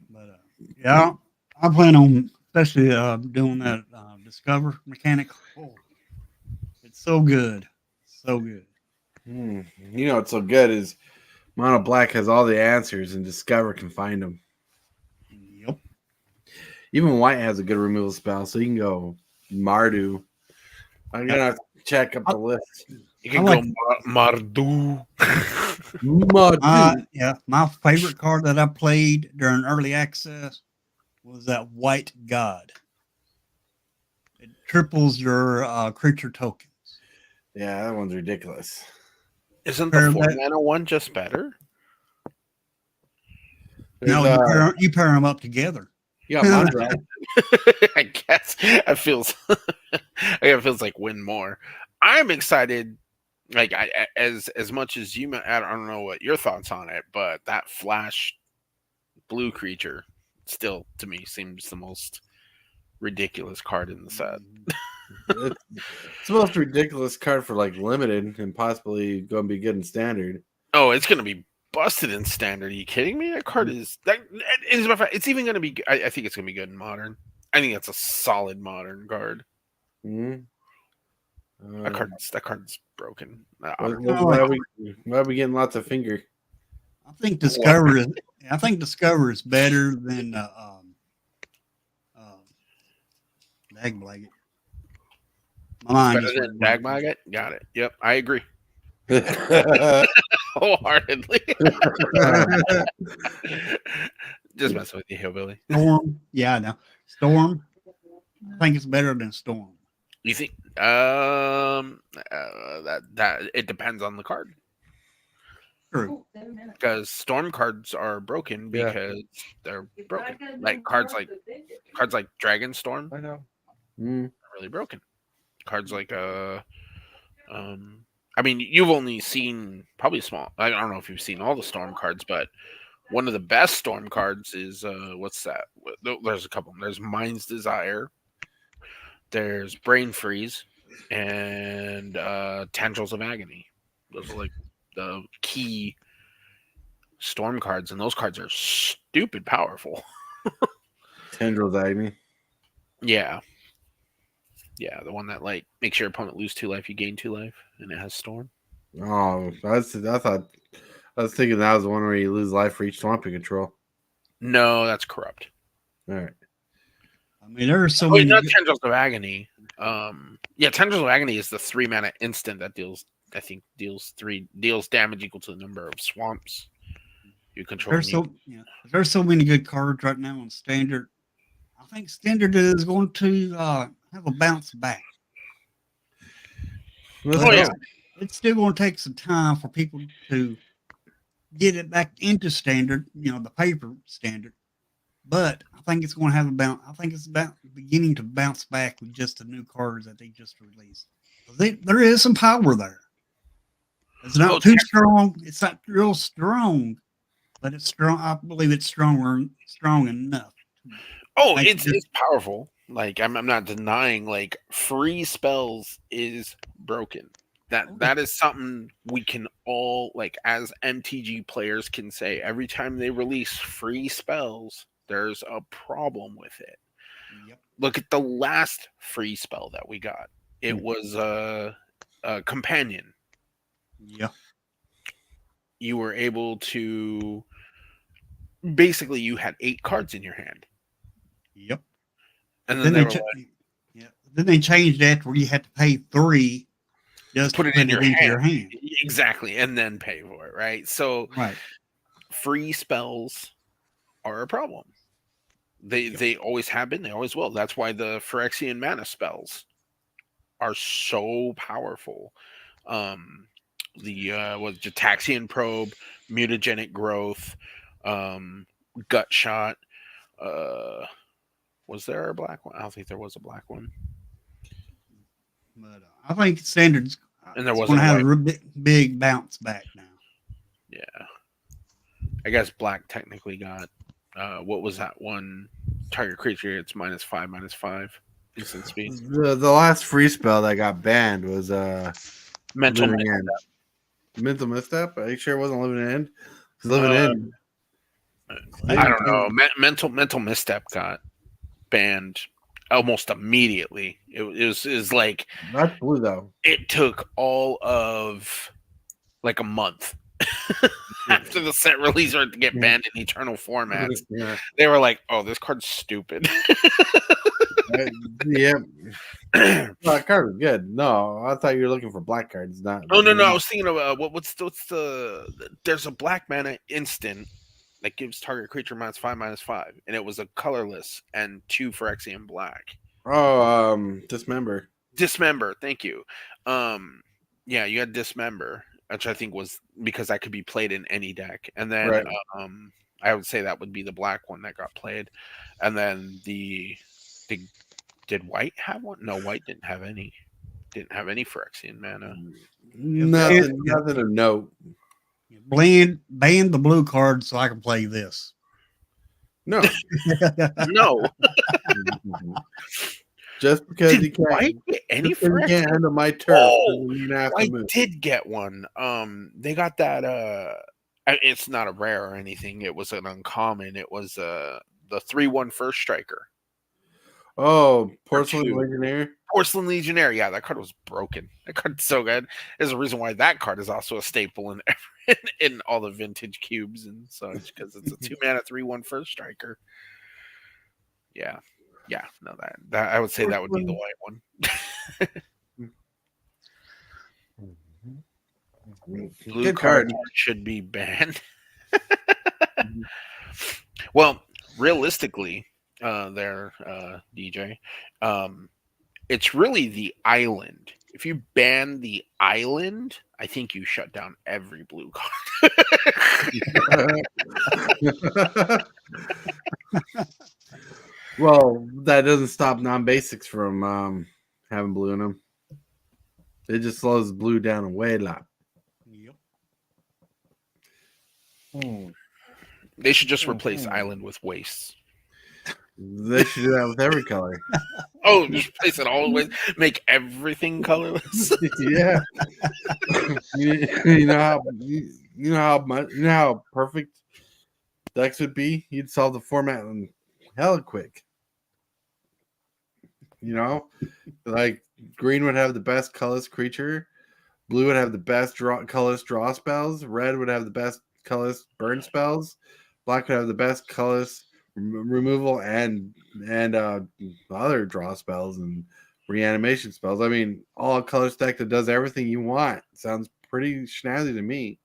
But yeah, I plan on especially doing that Discover mechanic. Oh, it's so good. So good. You know what's so good is Mono Black has all the answers and Discover can find them. Yep. Even White has a good removal spell, so you can go Mardu. I'm going to have to check up the list. You can go Mardu. Mardu. Yeah, my favorite card that I played during early access was that White God. It triples your creature tokens. Yeah, that one's ridiculous. Isn't the 4-mana one just better? No, you pair them up together. You got Mondrak. I guess it feels like win more. I'm excited. Like as much as I don't know what your thoughts on it, but that flash blue creature still to me seems the most ridiculous card in the set. It's the most ridiculous card for like limited and possibly going to be good in standard. Oh, it's gonna be busted in standard. Are you kidding me? That card is that. As a matter of fact, it's even gonna be. I think it's gonna be good in modern. I think that's a solid modern card. Mm-hmm. That card's broken. Why are we getting lots of finger? I think Discover is. I think Discover is better than Dag Blanket. My mind Better just than Dagmaggot? Got it. Yep, I agree. Storm. Wholeheartedly. Just messing with you, hillbilly. Yeah, I know. Storm. I think it's better than Storm. You think? That it depends on the card. True. Because storm cards are broken because they're broken. Like cards like Dragon Storm I know. are really broken. Cards like I mean, you've only seen probably small. I don't know if you've seen all the storm cards, but one of the best storm cards is what's that? There's a couple. There's Mind's Desire. There's Brain Freeze, and Tendrils of Agony. Those are like the key storm cards, and those cards are stupid powerful. Tendrils Agony. Yeah. Yeah, the one that like makes your opponent lose 2 life, you gain 2 life, and it has storm. Oh, I thought I was thinking that was the one where you lose life for each swamp you control. No, that's corrupt. All right. I mean, there are so many. Not Tendrils of Agony. Yeah, Tendrils of Agony is the 3-mana instant that deals damage equal to the number of swamps you control. There's so many good cards right now on Standard. I think Standard is going to have a bounce back. It's still going to take some time for people to get it back into Standard, the paper Standard. But I think it's going to have a bounce. I think it's about beginning to bounce back with just the new cards that they just released. There is some power there. It's not too strong. It's not real strong, but it's strong. I believe it's strong enough. Oh, it's powerful. Like I'm not denying. Like free spells is broken. That is something we can all like as MTG players can say every time they release free spells. There's a problem with it. Yep. Look at the last free spell that we got. It was a companion. Yeah. You were able to basically you had 8 cards in your hand. Yep. And then then they changed that where you had to pay 3 just put to it in your hand. hand. Exactly, and then pay for it, right? So free spells are a problem. They always have been, they always will. That's why the Phyrexian mana spells are so powerful. The Jataxian Probe, Mutagenic Growth, Gut Shot. Was there a black one? I don't think there was a black one. But I think Standard's and there was going to have a big bounce back now. Yeah, I guess black technically got what was that one target creature? It's -5/-5 instant speed. The last free spell that got banned was Mental Misstep. Mental Misstep. Are you sure it wasn't Living End? Living End. I don't know. Mental Misstep got banned almost immediately. It was like that's blue though. It took all of like a month after the set release or to get banned in eternal formats. Yeah. They were like, "Oh, this card's stupid." Yeah, that card was good. No, I thought you were looking for black cards. Not. Oh no, I was thinking of what's the? There's a black mana instant that gives target creature -5/-5, and it was a colorless and 2 Phyrexian black. Oh, Dismember. Dismember, thank you. Yeah, you had Dismember, which I think was because that could be played in any deck. And then I would say that would be the black one that got played. And then did White have one? No, White didn't have any. Didn't have any Phyrexian mana. Nothing of note. Ban the blue card so I can play this. No. No. Just because Did you can't, White get any just 'cause you can't Phyrexian? handle my turf. Oh, doesn't mean I have to White move. did get one. They got that. It's not a rare or anything. It was an uncommon. It was the 3/1 first striker. Oh, Porcelain two. Legionnaire. Porcelain Legionnaire. Yeah, that card was broken. That card's so good. There's a reason why that card is also a staple in all the vintage cubes and such, because it's a 2-mana 3/1 first striker. Yeah. Yeah, no, that I would say that would be the white one. Blue Good card card. should be banned. Well, realistically, DJ, it's really the island. If you ban the island, I think you shut down every blue card. Well, that doesn't stop non-basics from having blue in them. It just slows blue down a way a lot. Yep. They should just replace island with wastes. They should do that with every color. Oh, just replace it always. Make everything colorless. Yeah. you know how perfect decks would be. You'd solve the format in hella quick. You know, like green would have the best colorless creature, blue would have the best colorless draw spells, red would have the best colorless burn spells, black would have the best colorless removal and other draw spells and reanimation spells. I mean, all color stack that does everything you want. Sounds pretty snazzy to me.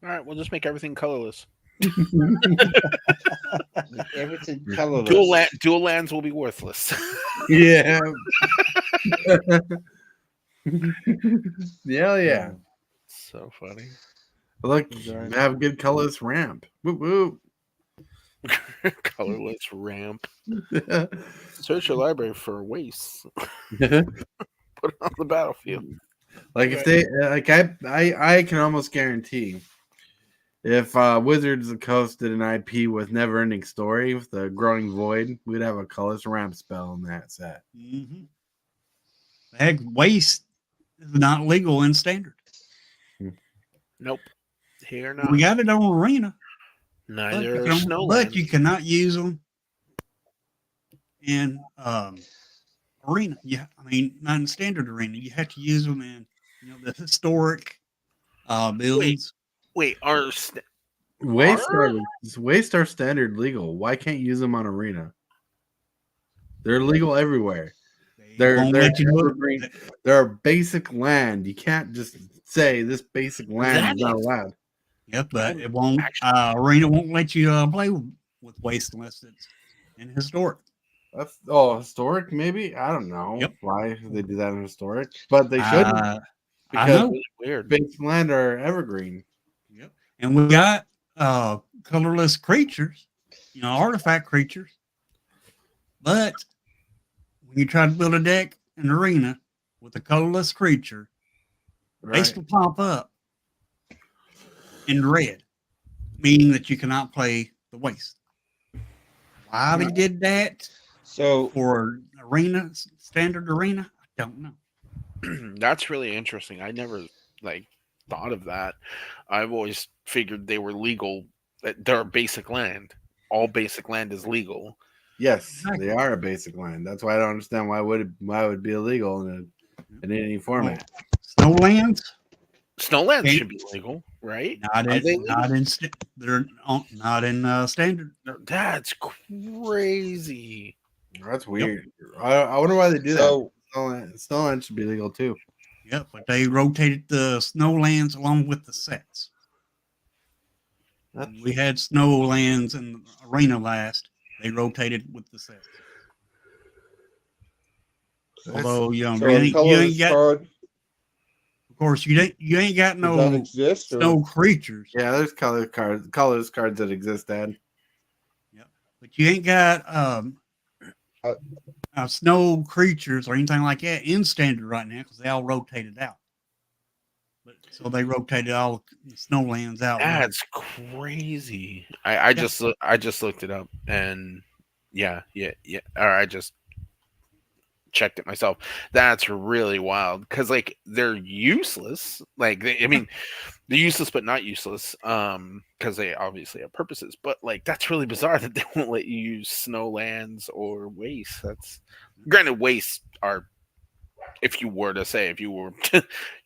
All right, we'll just make everything colorless. Everything colorless. Dual lands will be worthless. Yeah. Yeah. So funny. Look, have a good colorless ramp. Whoop whoop. Colorless ramp. Search your library for wastes. Put it on the battlefield. Like if they I can almost guarantee if Wizards of the Coast did an IP with Never Ending Story with the Growing Void, we'd have a colorless ramp spell in that set. Mm-hmm. Heck, waste is not legal in standard. Nope. Here not. We got it on arena. Neither But Snowland. you cannot use them in arena. Yeah, I mean not in standard arena. You have to use them in the historic buildings. Wait, are Waste are standard legal. Why can't you use them on arena? They're legal everywhere. They're evergreen. They're a basic land. You can't just say this basic land is not allowed. Yep, but it won't. Arena won't let you play with waste unless it's in historic. That's historic maybe. I don't know why they do that in historic, but they shouldn't because weird. basic land are evergreen. Yep, and we got colorless creatures, artifact creatures. But when you try to build a deck in arena with a colorless creature, waste will pop up in red, meaning that you cannot play the waste. Why they did that? So for arena, standard arena, I don't know. That's really interesting. I never thought of that. I've always figured they were legal. That they're a basic land. All basic land is legal. Yes, they are a basic land. That's why I don't understand why it would be illegal in any format. Snowlands should be legal, right? Not in standard. That's crazy. That's weird. Yep. I wonder why they do that. Snowland should be legal too. Yep, but they rotated the Snowlands along with the sets. We had Snowlands in the arena last. They rotated with the sets. Although you ain't got, of course, you ain't got no snow creatures. Yeah, there's colorless cards that exist, Dad. Yep, but you ain't got snow creatures or anything like that in standard right now because they all rotated out. So they rotated all the snowlands out. That's crazy. I just looked it up and yeah. Or I just checked it myself. That's really wild because like they're useless. Like I mean, they're useless but not useless. Because they obviously have purposes. But like that's really bizarre that they won't let you use snowlands or wastes. That's granted wastes are. If you were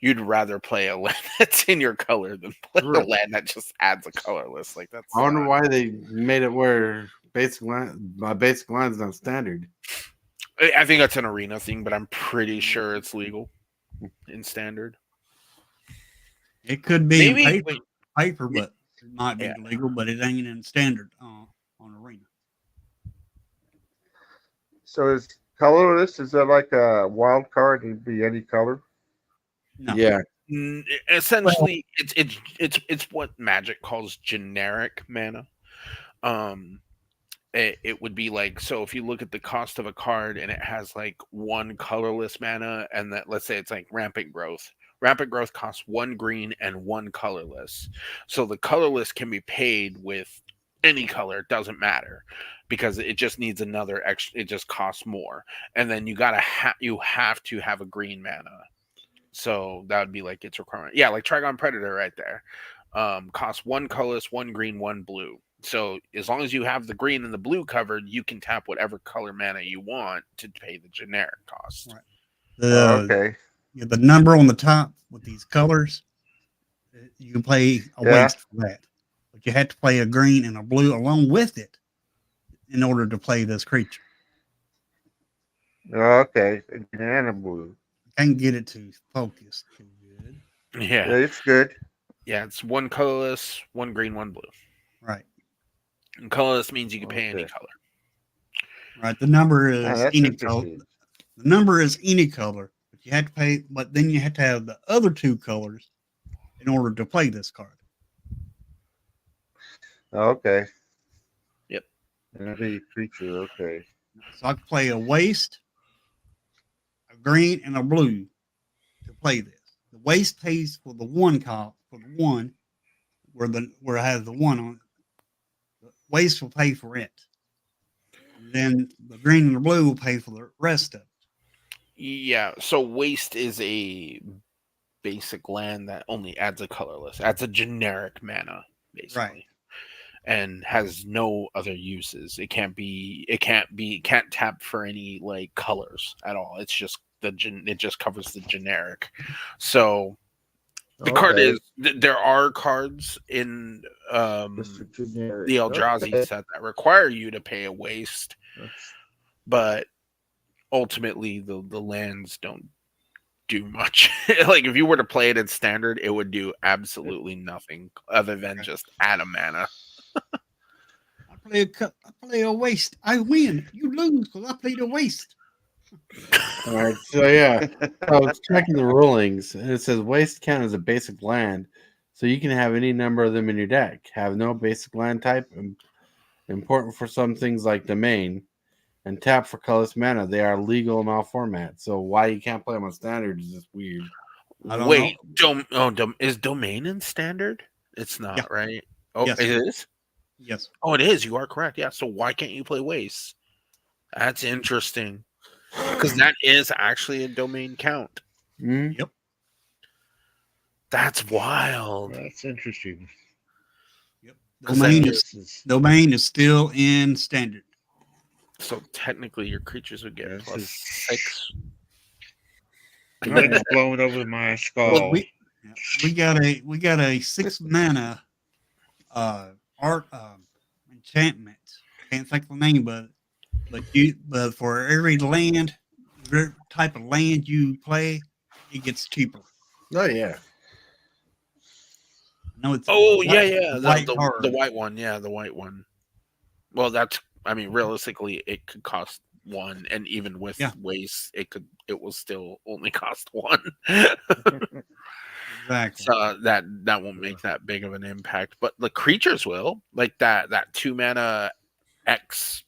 you'd rather play a land that's in your color than play a land that just adds a colorless. Like that's. I wonder why they made it where basic line's not standard. I think that's an arena thing, but I'm pretty sure it's legal in standard. It could be Maybe, in paper, but it might be legal, but it ain't in standard on arena. So is colorless? Is that like a wild card? It'd be any color. No. Yeah. Essentially, it's what Magic calls generic mana. It would be like, so if you look at the cost of a card and it has like one colorless mana, and that let's say it's like Rampant Growth. Rampant Growth costs 1 green and 1 colorless. So the colorless can be paid with any color, it doesn't matter, because it just needs another extra, it just costs more. And then you have to have a green mana. So that would be like its requirement. Yeah, like Trigon Predator right there. Costs 1 colorless, 1 green, 1 blue. So as long as you have the green and the blue covered, you can tap whatever color mana you want to pay the generic cost. Right. Okay. The number on the top with these colors, you can play a waste for that. But you have to play a green and a blue along with it in order to play this creature. Okay. And a blue. Can't get it to focus too good. Yeah, it's good. Yeah, it's 1 colorless, 1 green, 1 blue. Right. And colorless means you can pay any color. Right. The number is any color. The number is any color, but you have to pay. But then you have to have the other 2 colors in order to play this card. Okay. Yep. Any creature. Okay. So I can play a waste, a green, and a blue to play this. The waste pays for the 1 cop for the 1 where it has the 1 on it. The waste will pay for it. And then the green and the blue will pay for the rest of it. Yeah, so waste is a basic land that only adds a colorless, adds a generic mana, basically. Right. And has no other uses. It can't tap for any like colors at all. It's just it just covers the generic. So the card is there are cards in the Eldrazi set that require you to pay a waste, but ultimately the lands don't do much. Like if you were to play it in standard, it would do absolutely nothing other than just add a mana. I play a waste. I win. You lose because I played a waste. All right. So yeah, I was checking the rulings, and it says waste count as a basic land, so you can have any number of them in your deck. Have no basic land type. Important for some things like domain, and tap for colorless mana. They are legal in all formats. So why you can't play them on standard is just weird. Wait, is domain in standard? It's not, right? Oh, yes. It is? Yes. Oh, it is. You are correct. Yeah. So why can't you play waste? That's interesting. Because that is actually a domain count. Mm-hmm. Yep. That's wild. That's interesting. Yep. Domain is still in standard. So technically your creatures would get +6. It's blowing over my skull. Well, we got a 6 mana art enchantment. Can't think of the name, but for every type of land you play, it gets cheaper. Oh yeah. No, it's the white one. Yeah, the white one. Well, realistically, it could cost 1, and even with waste, it will still only cost 1. Exactly. So that won't make that big of an impact, but the creatures will. Like that 2 mana X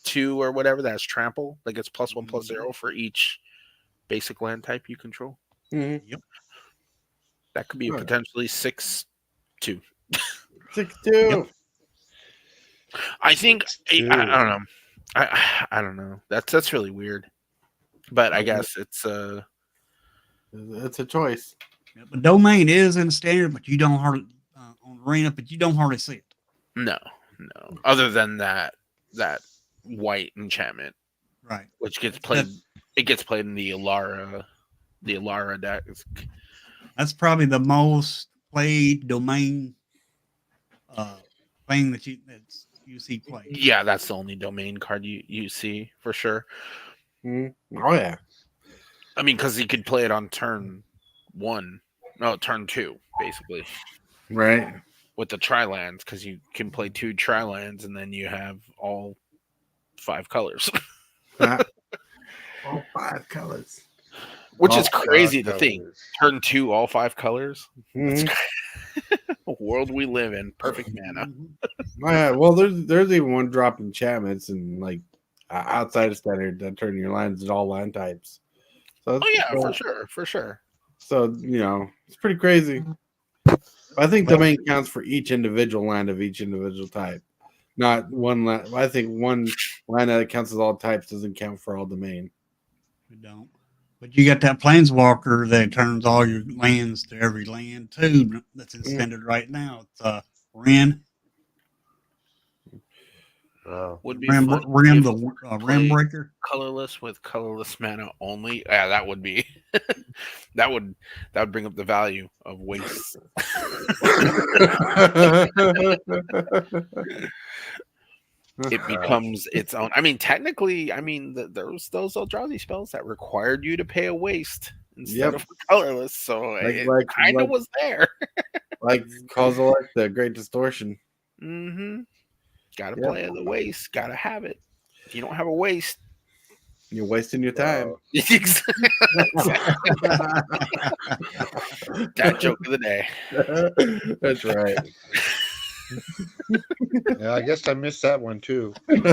+2 or whatever. That's trample. That gets +1/+0 Mhm. for each basic land type you control. Mhm. Yep. That could be Right. potentially 6/2. 6/2. Yep. I think I Two. don't know. I don't know. That's really weird. But I guess it's It's a choice. Yeah, but domain is in standard, but you don't hardly on arena, but you don't hardly see it. no. Other than that white enchantment, Right. which gets That- played. It gets played in the Alara deck. That's probably the most played domain thing that you see played. Yeah, that's the only domain card you see for sure. Mhm. Oh yeah. I mean, because he could play it on turn 1, no, turn 2, basically, Right. with the tri-lands, because you can play 2 tri-lands and then you have all 5 colors, All 5 colors. which All is crazy to Colors. think. Turn 2, all 5 colors. That's Mhm. a world we live in. Perfect mana. Mhm. Oh, yeah. Well, there's even one drop enchantments and like outside of standard that turn your lands at all land types. So Oh yeah, for sure. So it's pretty crazy. I think domain counts for each individual land of each individual type, not one land. I think one land that counts as all types doesn't count for all domain. We don't. But you got that planeswalker that turns all your lands to every land too. That's in standard right now. It's Ren. Would be Ren, fun Ren if the Ren play breaker. colorless with colorless mana only. Yeah, that would be that would bring up the value of waste. It becomes its own. I mean, technically, those Eldrazi spells that required you to pay a waste instead of colorless, so it kind of was there. Like Kozilek, the Great Distortion. Mm-hmm. Got to play the waste. Got to have it. If you don't have a waste, you're wasting your time. That joke of the day. That's right. Yeah, I guess I missed that one too. It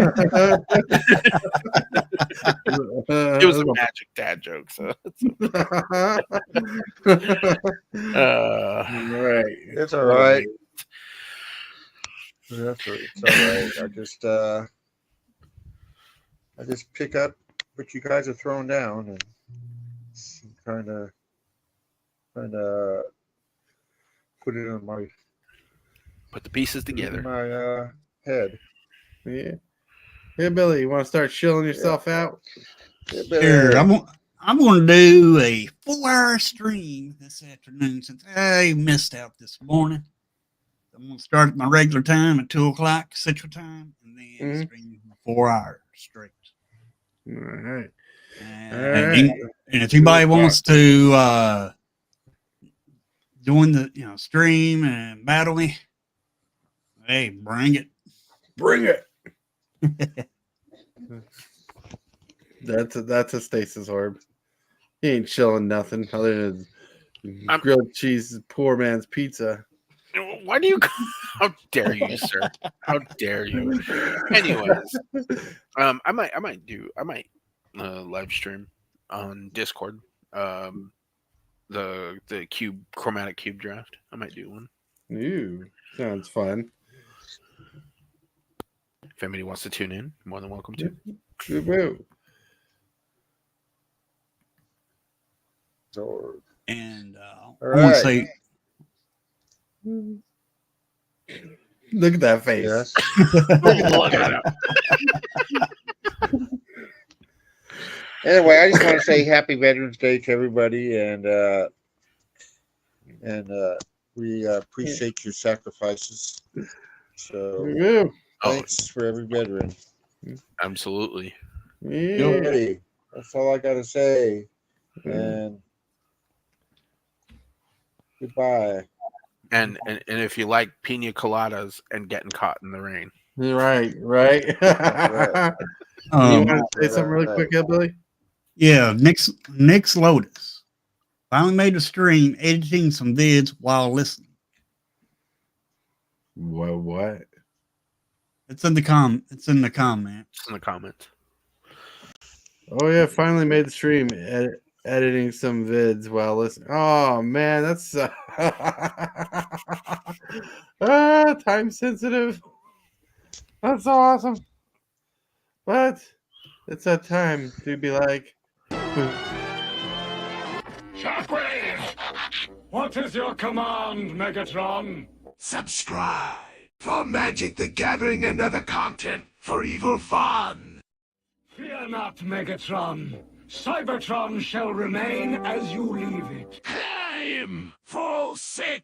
was a magic dad joke, so it's right. It's all right. It's all right. I just pick up what you guys are throwing down and kind of put it on my put the pieces together. In my head. Yeah. Hey Billy, you want to start chilling yourself out? Sure. I'm going to do a 4-hour stream this afternoon since I missed out this morning. I'm going to start at my regular time at 2 o'clock Central Time and then stream for 4 hours straight. All right. And if anybody wants to join the stream and battle me, hey, bring it. Bring it. That's a stasis orb. He ain't chilling nothing other than grilled cheese, poor man's pizza. Why do you? How dare you, sir? How dare you? Anyways, I might live stream on Discord. The chromatic cube draft. I might do one. Ooh, sounds fun. If anybody wants to tune in, more than welcome to. And I right. want to say, look at that face. Yes. Look at him. Anyway, I just want to say Happy Veterans Day to everybody, and we appreciate your sacrifices. So thanks for every veteran. Absolutely. Yeah. That's all I got to say. And goodbye. And if you like pina coladas and getting caught in the rain. Right. You want to say something really quick, Billy? Yeah, Nick's Lotus finally made a stream editing some vids while listening. What? It's in the comments. It's in the comments. Oh yeah, finally made the stream. Editing some vids while listening. Oh man, that's time sensitive. That's so awesome. But it's that time to be like, Shockwave! What is your command, Megatron? Subscribe for Magic the Gathering and other content for evil fun. Fear not, Megatron. Cybertron shall remain as you leave it. Climb! Fall sick!